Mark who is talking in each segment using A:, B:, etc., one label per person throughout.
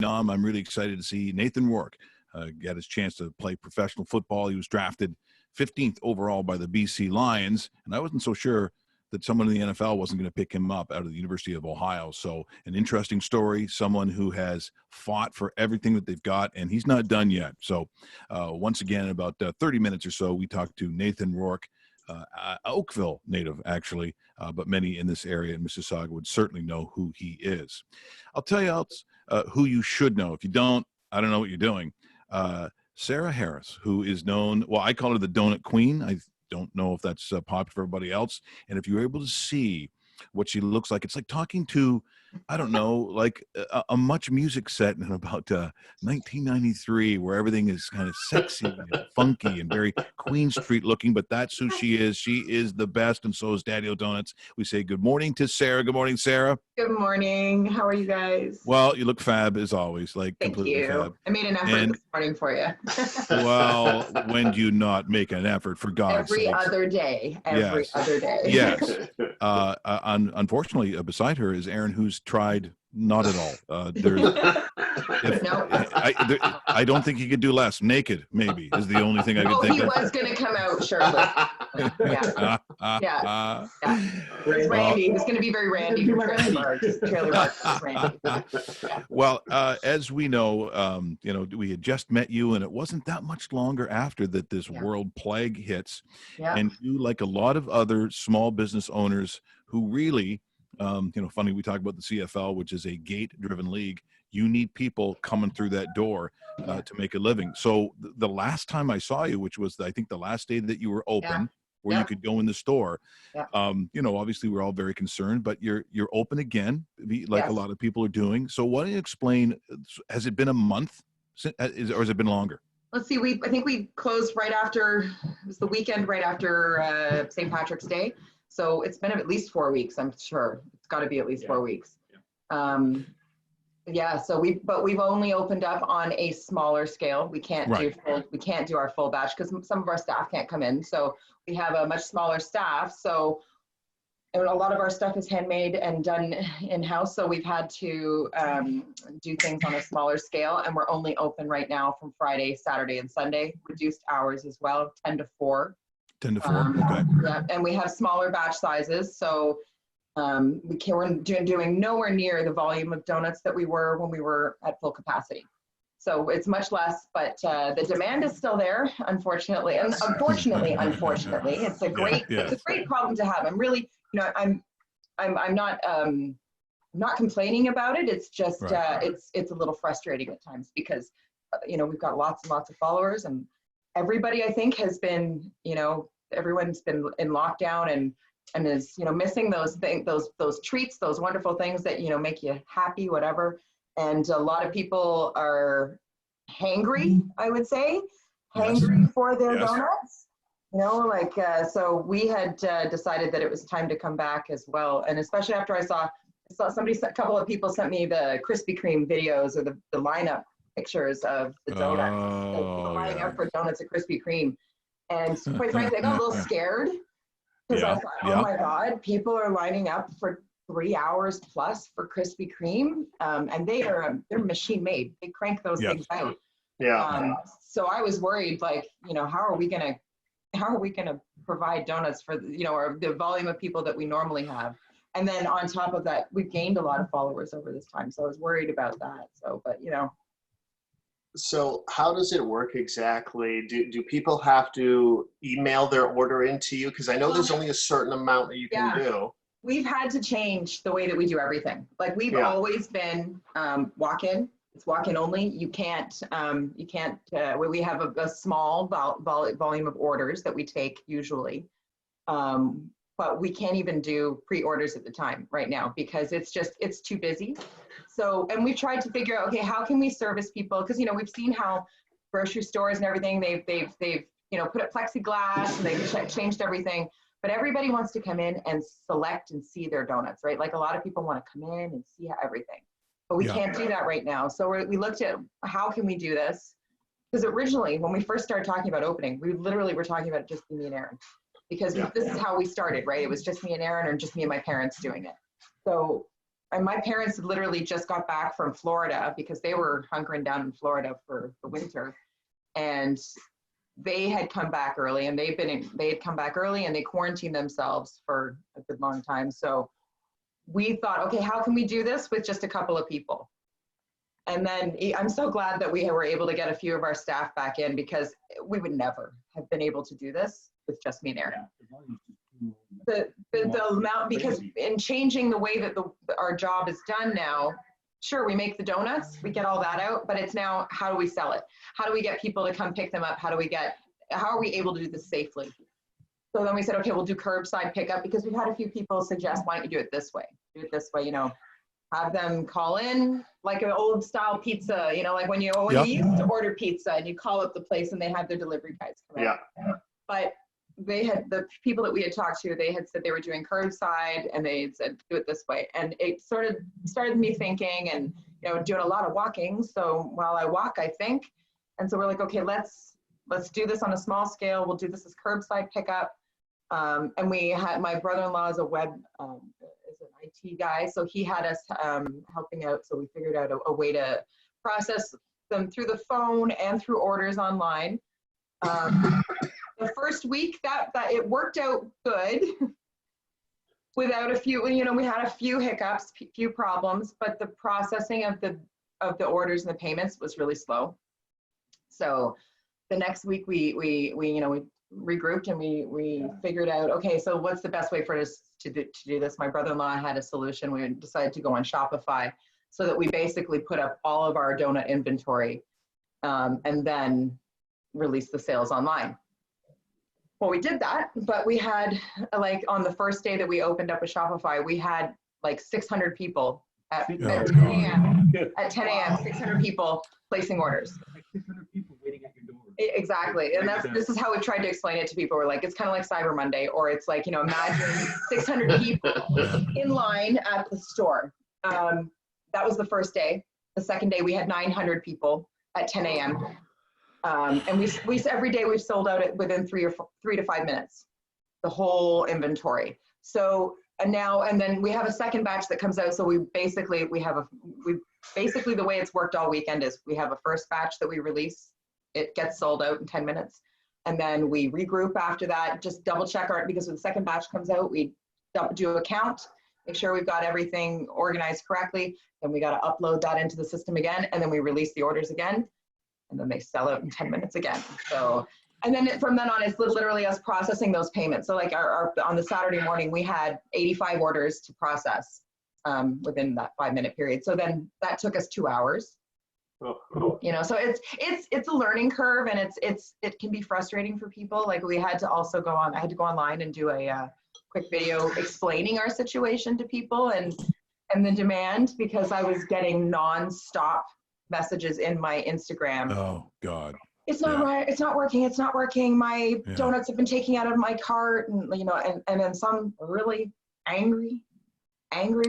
A: I'm really excited to see Nathan Rourke get his chance to play professional football. He was drafted 15th overall by the BC Lions, and I wasn't so sure that someone in the NFL wasn't going to pick him up out of the University of Ohio. So an interesting story, someone who has fought for everything that they've got, and he's not done yet. So once again, in about 30 minutes or so, we talked to Nathan Rourke, Oakville native, actually, but many in this area in Mississauga would certainly know who he is. I'll tell you else who you should know. If you don't, I don't know what you're doing. Sarah Harris, who is known, well, I call her the Donut Queen. I don't know if that's popular for everybody else. And if you're able to see what she looks like, it's like talking to, I don't know, like a Much Music set in about 1993, where everything is kind of sexy and funky and very Queen Street looking, but that's who she is. She is the best, and so is Daddy O'Donuts. We say good morning to Sarah. Good morning, Sarah.
B: Good morning. How are you guys?
A: Well, you look fab as always, like
B: Thank
A: completely
B: you.
A: fab.
B: I made an effort this morning for you.
A: Well, when do you not make an effort, for God's sake?
B: Every other day. Every other day.
A: Yes. Unfortunately, beside her is Aaron, who's tried not at all. I don't think he could do less. Naked, maybe, is the only thing I could think of.
B: He was going to come out shirtless. Yeah. It's Randy. It's going to be very Randy from Trailer Park. Randy.
A: Well, as we know, we had just met you, and it wasn't that much longer after that this world plague hits.
B: Yeah.
A: And you, like a lot of other small business owners who really, funny, we talk about the CFL, which is a gate-driven league. You need people coming through that door to make a living. So the last time I saw you, which was, I think, the last day that you were open, where you could go in the store, obviously we're all very concerned, but you're open again, like a lot of people are doing. So why don't you explain, has it been a month, or has it been longer?
B: Let's see, I think we closed right after, it was the weekend right after St. Patrick's Day. So it's been at least 4 weeks, I'm sure. It's got to be at least 4 weeks. So we've only opened up on a smaller scale. We can't do our full batch because some of our staff can't come in. So we have a much smaller staff. So a lot of our stuff is handmade and done in-house. So we've had to do things on a smaller scale, and we're only open right now from Friday, Saturday, and Sunday. Reduced hours as well, 10 to 4.
A: 10 to 4, okay.
B: Yeah, and we have smaller batch sizes. So we're doing nowhere near the volume of donuts that we were when we were at full capacity. So it's much less, but the demand is still there, unfortunately. And unfortunately, it's a great problem to have. I'm really, I'm not complaining about it. It's just it's a little frustrating at times because we've got lots and lots of followers, and everybody, I think, has been, everyone's been in lockdown and is, missing those things, those treats, those wonderful things that, make you happy, whatever. And a lot of people are hangry, I would say, for their donuts, so we had decided that it was time to come back as well. And especially after I saw a couple of people sent me the Krispy Kreme videos or the lineup pictures of the donuts, lining up for donuts at Krispy Kreme. And quite frankly, I got a little scared because I thought, oh my God, people are lining up for 3 hours plus for Krispy Kreme, and they're machine made. They crank those things out. So I was worried, how are we gonna provide donuts for or the volume of people that we normally have? And then on top of that, we've gained a lot of followers over this time, so I was worried about that. So, but
C: So how does it work exactly? Do people have to email their order into you? Because I know there's only a certain amount that you can do.
B: We've had to change the way that we do everything. Like we've always been walk-in. It's walk-in only. You can't, we have a small volume of orders that we take usually. But we can't even do pre-orders at the time right now because it's too busy. So, and we've tried to figure out, okay, how can we service people? Because, we've seen how grocery stores and everything, they've put up plexiglass and they've changed everything. But everybody wants to come in and select and see their donuts, right? Like a lot of people want to come in and see everything. But we can't do that right now. So we looked at how can we do this? Because originally, when we first started talking about opening, we literally were talking about just me and Aaron. Because this is how we started, right? It was just me and Aaron, or just me and my parents doing it. So and my parents literally just got back from Florida because they were hunkering down in Florida for the winter. And they had come back early, and they had come back early and they quarantined themselves for a good long time. So we thought, okay, how can we do this with just a couple of people? And then I'm so glad that we were able to get a few of our staff back in, because we would never have been able to do this with just me there. The amount, because in changing the way that our job is done now, sure, we make the donuts, we get all that out, but it's now, how do we sell it? How do we get people to come pick them up? How are we able to do this safely? So then we said, okay, we'll do curbside pickup, because we've had a few people suggest, why don't you do it this way? Do it this way, you know, have them call in like an old style pizza, you know, like when you used to order pizza and you call up the place and they have their delivery guys come out. But they had, the people that we had talked to, they had said they were doing curbside, and they had said, do it this way. And it started me thinking, and, you know, doing a lot of walking. So while I walk, I think. And so we're like, okay, let's do this on a small scale. We'll do this as curbside pickup. And we had, my brother-in-law is is an IT guy. So he had us helping out. So we figured out a way to process them through the phone and through orders online. The first week that it worked out good without a few, you know, we had a few hiccups, few problems, but the processing of the orders and the payments was really slow. So the next week we regrouped, and we figured out, okay, so what's the best way for us to do this? My brother-in-law had a solution. We decided to go on Shopify, so that we basically put up all of our donut inventory and then release the sales online. Well, we did that, but we had, like, on the first day that we opened up a Shopify, we had like 600 people at 10 a.m. At 10 a.m., 600 people placing orders.
D: Like 600 people waiting at your door.
B: Exactly. And this is how we tried to explain it to people. We're like, it's kind of like Cyber Monday, or it's like, you know, imagine 600 people in line at the store. That was the first day. The second day, we had 900 people at 10 a.m. And we every day we've sold out within 3 to 5 minutes, the whole inventory. So and then we have a second batch that comes out. So we basically the way it's worked all weekend is we have a first batch that we release. It gets sold out in 10 minutes. And then we regroup after that, just double check because when the second batch comes out, we do a count, make sure we've got everything organized correctly. Then we got to upload that into the system again. And then we release the orders again. And then they sell out in 10 minutes again. So, and then from then on, it's literally us processing those payments. So like on the Saturday morning, we had 85 orders to process within that 5-minute period. So then that took us 2 hours. You know, so it's a learning curve, and it can be frustrating for people. Like I had to go online and do a quick video explaining our situation to people and the demand, because I was getting nonstop messages in my Instagram.
A: Oh God.
B: It's not right. It's not working. It's not working. My donuts have been taken out of my cart, and you know, and then some really angry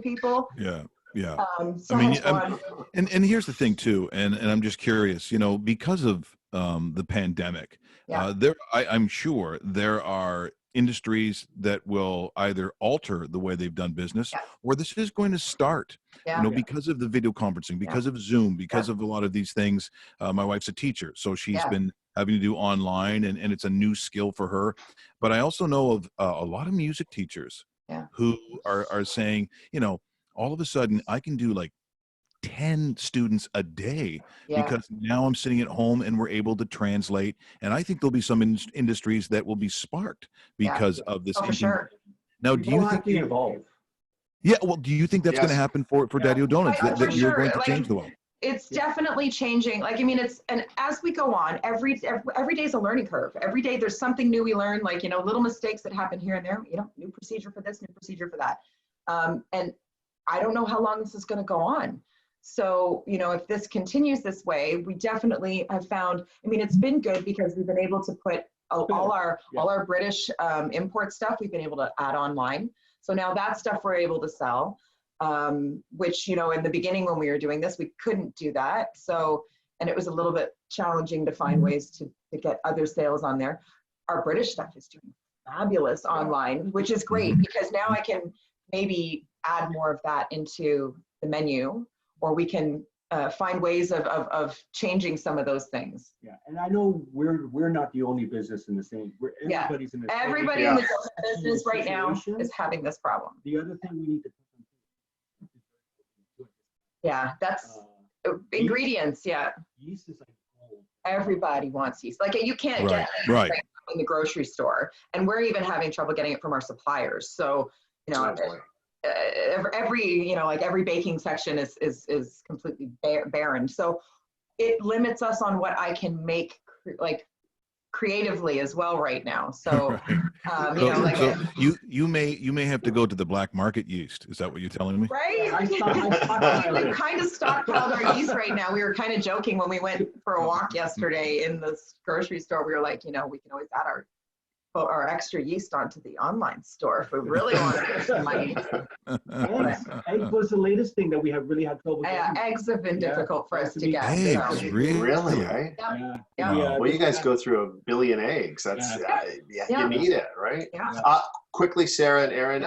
B: people.
A: Yeah. Yeah.
B: So
A: I mean, and here's the thing too, and I'm just curious, you know, because of the pandemic, I'm sure there are industries that will either alter the way they've done business, or this is going to start, you know, because of the video conferencing, because of Zoom, because of a lot of these things. My wife's a teacher, so she's been having to do online, and it's a new skill for her. But I also know of a lot of music teachers who are saying, you know, all of a sudden I can do like 10 students a day because now I'm sitting at home and we're able to translate. And I think there'll be some industries that will be sparked because of this.
B: For sure.
A: Now, do you think
D: evolve?
A: Yeah. Well, do you think that's going to happen for Daddy O'Donuts, that you're going to change the world?
B: It's definitely changing. Like, I mean, and as we go on, every day is a learning curve. Every day there's something new we learn, like, you know, little mistakes that happen here and there, you know, new procedure for this, new procedure for that. And I don't know how long this is going to go on. So, you know, if this continues this way, we definitely have found, I mean, it's been good because we've been able to put all our British import stuff, we've been able to add online. So now that stuff we're able to sell, which, you know, in the beginning when we were doing this, we couldn't do that. So, and it was a little bit challenging to find ways to get other sales on there. Our British stuff is doing fabulous online, which is great because now I can maybe add more of that into the menu, or we can find ways of changing some of those things.
D: Yeah, and I know we're not the only business in the same. Everybody's in the same.
B: Everybody in the business right now is having this problem.
D: The other thing we need to.
B: Yeah, that's ingredients. Yeah,
D: yeast is like gold.
B: Everybody wants yeast. Like you can't get it right in the grocery store, and we're even having trouble getting it from our suppliers. So every like every baking section is completely barren. So it limits us on what I can make like creatively as well right now. So
A: you may have to go to the black market yeast. Is that what you're telling me?
B: Right. We kind of stockpiled our yeast right now. We were kind of joking when we went for a walk yesterday in the grocery store. We were like, we can always add our extra yeast onto the online store if we really want to put some money.
D: Eggs was the latest thing that we have really had trouble getting.
B: Eggs have been difficult for us to get.
A: Eggs, really?
C: Right?
B: Yeah.
C: Well, you guys go through 1 billion eggs. That's you need it, right?
B: Yeah.
C: Quickly, Sarah and Aaron,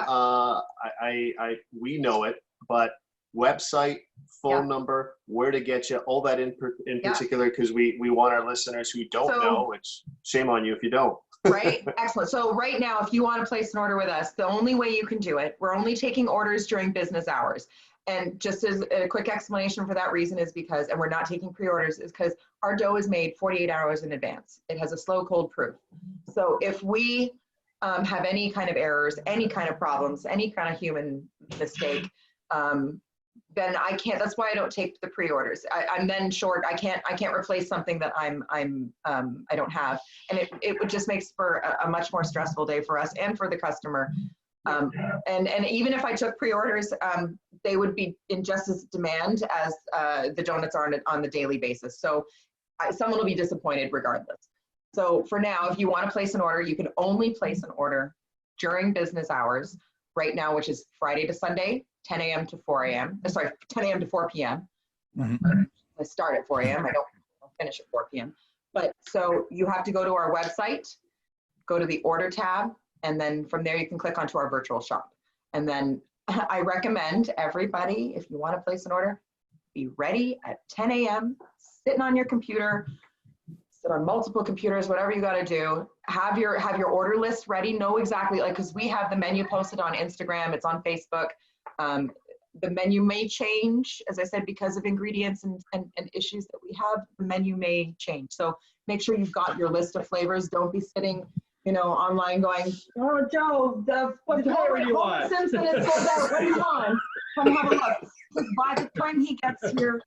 C: we know it, but website, phone number, where to get you, all that in particular, because we want our listeners who don't know, which shame on you if you don't.
B: Right. Excellent. So right now, if you want to place an order with us, the only way you can do it, we're only taking orders during business hours. And just as a quick explanation for that reason is because, and we're not taking pre-orders, is because our dough is made 48 hours in advance. It has a slow cold proof. So if we have any kind of errors, any kind of problems, any kind of human mistake, then I can't. That's why I don't take the pre-orders. I'm then short. I can't replace something that I don't have, and it would just makes for a much more stressful day for us and for the customer. And even if I took pre-orders, they would be in just as demand as the donuts are on the daily basis. So someone will be disappointed regardless. So for now, if you want to place an order, you can only place an order during business hours right now, which is Friday to Sunday, 10 a.m. to 4 a.m. Sorry, 10 a.m. to 4 p.m. Mm-hmm. I start at 4 a.m. I don't finish at 4 p.m. But so you have to go to our website, go to the order tab, and then from there you can click onto our virtual shop. And then I recommend everybody, if you want to place an order, be ready at 10 a.m., sitting on your computer, sit on multiple computers, whatever you got to do. Have your order list ready. Know exactly, because we have the menu posted on Instagram. It's on Facebook. The menu may change, as I said, because of ingredients and issues that we have. The menu may change. So make sure you've got your list of flavors. Don't be sitting, online going, "Oh, Joe, what flavor do you want? Simpson is sold out. What do you want? Come have a look." Because by the time he gets here,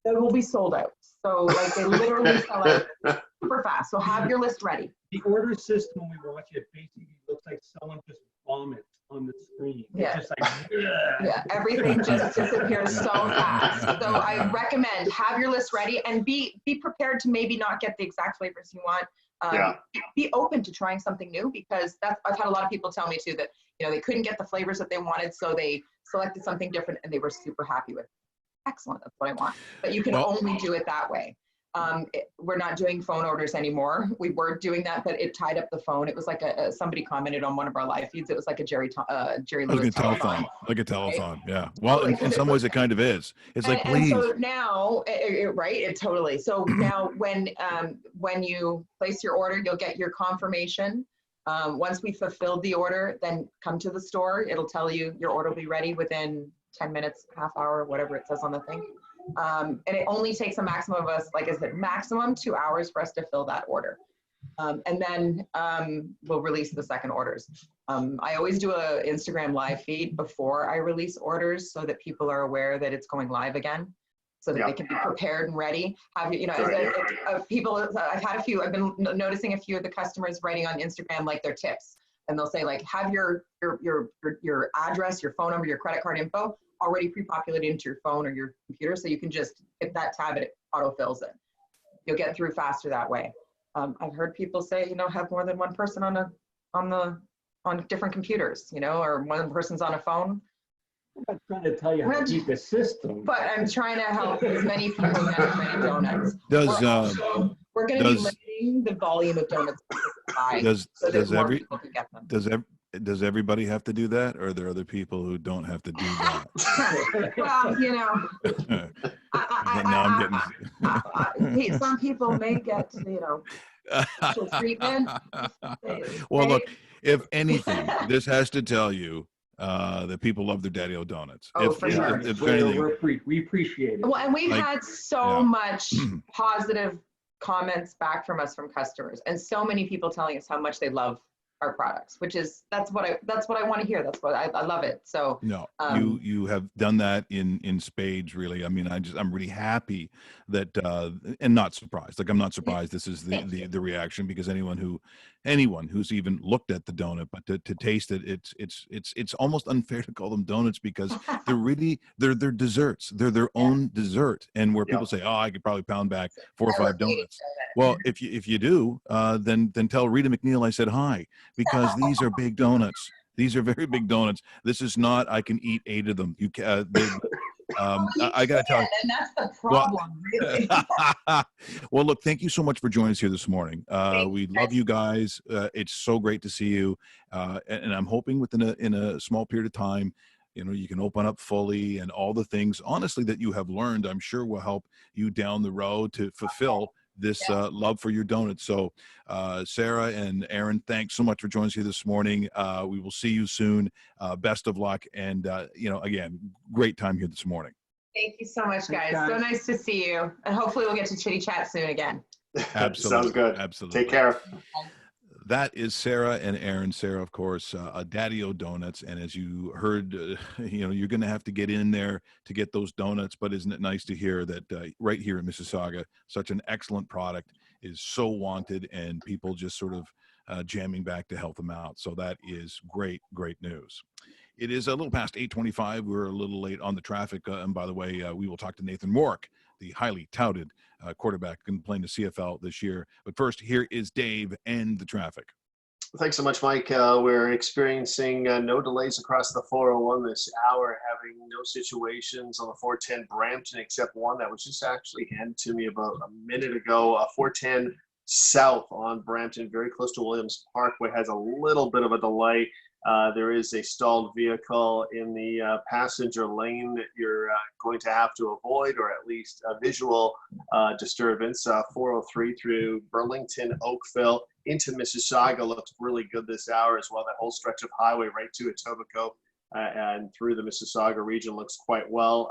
B: they will be sold out. So they literally sell out super fast. So have your list ready.
D: The order system, when we watch it, basically looks like someone just vomits on the screen.
B: Yeah.
D: It's just like,
B: everything just disappears so fast. So I recommend have your list ready and be prepared to maybe not get the exact flavors you want. Be open to trying something new, because I've had a lot of people tell me too that they couldn't get the flavors that they wanted, so they selected something different and they were super happy with it. Excellent, that's what I want. But you can only do it that way. We're not doing phone orders anymore. We were doing that, but it tied up the phone. It was like somebody commented on one of our live feeds. It was like a Jerry Lewis telephone.
A: Like a telephone, yeah. Well, in some ways it kind of is. It's like, please.
B: And so now, right? It totally. So now, when you place your order, you'll get your confirmation. Once we fulfilled the order, then come to the store. It'll tell you your order will be ready within 10 minutes, half hour, whatever it says on the thing. And it only takes a maximum of us, like I said, maximum 2 hours for us to fill that order. And then we'll release the second orders. I always do a Instagram live feed before I release orders so that people are aware that it's going live again, so that they can be prepared and ready. People, I've had a few, I've been noticing a few of the customers writing on Instagram like their tips. And they'll say have your address, your phone number, your credit card info already pre-populated into your phone or your computer, so you can just hit that tab and it auto-fills it. You'll get through faster that way. I've heard people say, have more than one person on different computers, or one person's on a phone.
D: I'm not trying to tell you how to keep the system.
B: But I'm trying to help as many people get as many donuts. We're going to be limiting the volume of donuts. Does
A: Does everybody have to do that, or are there other people who don't have to do that?
B: Well, you know,
A: Now I'm getting.
B: some people may get, you know, special treatment.
A: Well,
B: Right?
A: look, if anything, this has to tell you that people love their Daddy-O donuts.
B: Oh, for sure.
A: If anything,
D: We appreciate it.
B: Well, and we've
A: Like,
B: had so
A: yeah.
B: much positive comments back from us from customers, and so many people telling us how much they love our products, which is that's what I want to hear. That's what I love it. So
A: No, you have done that in spades, really. I mean, I'm really happy that and not surprised. Like, I'm not surprised this is the reaction, because anyone who's even looked at the donut, but to taste it, it's almost unfair to call them donuts, because they're desserts. They're their own dessert. And where people say, oh, I could probably pound back 4 or 5 donuts. Well, if you do, then tell Rita McNeil I said hi, because these are big donuts. These are very big donuts. This is not, I can eat 8 of them. You can. I got to tell you.
B: And that's the problem, really.
A: Well, look, thank you so much for joining us here this morning. We love you guys. It's so great to see you. And I'm hoping in a small period of time, you know, you can open up fully, and all the things, honestly, that you have learned, I'm sure will help you down the road to fulfill this love for your donuts. So Sarah and Aaron, thanks so much for joining us here this morning. We will see you soon. Best of luck. And, you know, again, great time here this morning.
B: Thank you so much, guys. So nice to see you. And hopefully we'll get to chitty chat soon again.
A: Absolutely.
C: Sounds good.
A: Absolutely.
C: Take care.
A: That is Sarah and Aaron. Sarah, of course, Daddy-O Donuts. And as you heard, you know, you're going to have to get in there to get those donuts. But isn't it nice to hear that right here in Mississauga, such an excellent product is so wanted, and people just sort of jamming back to help them out. So that is great, great news. It is a little past 8:25. We're a little late on the traffic. And by the way, we will talk to Nathan Rourke, the highly touted quarterback going to play in the CFL this year. But first, here is Dave and the traffic.
C: Thanks so much, Mike. We're experiencing no delays across the 401 this hour, having no situations on the 410 Brampton except one that was just actually handed to me about a minute ago. 410 South on Brampton, very close to Williams Parkway, has a little bit of a delay. There is a stalled vehicle in the passenger lane that you're going to have to avoid, or at least a visual disturbance. 403 through Burlington, Oakville into Mississauga looked really good this hour as well. That whole stretch of highway right to Etobicoke and through the Mississauga region looks quite well.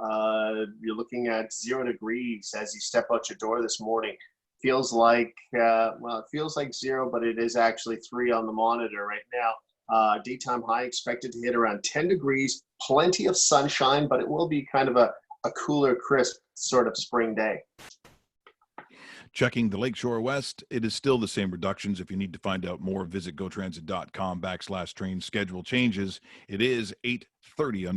C: You're looking at 0 degrees as you step out your door this morning. Feels like, well, it feels like 0, but it is actually 3 on the monitor right now. Daytime high expected to hit around 10 degrees, plenty of sunshine, but it will be kind of a cooler, crisp sort of spring day.
A: Checking the Lakeshore West, it is still the same reductions. If you need to find out more, visit gotransit.com/train schedule changes. It is 8:30 on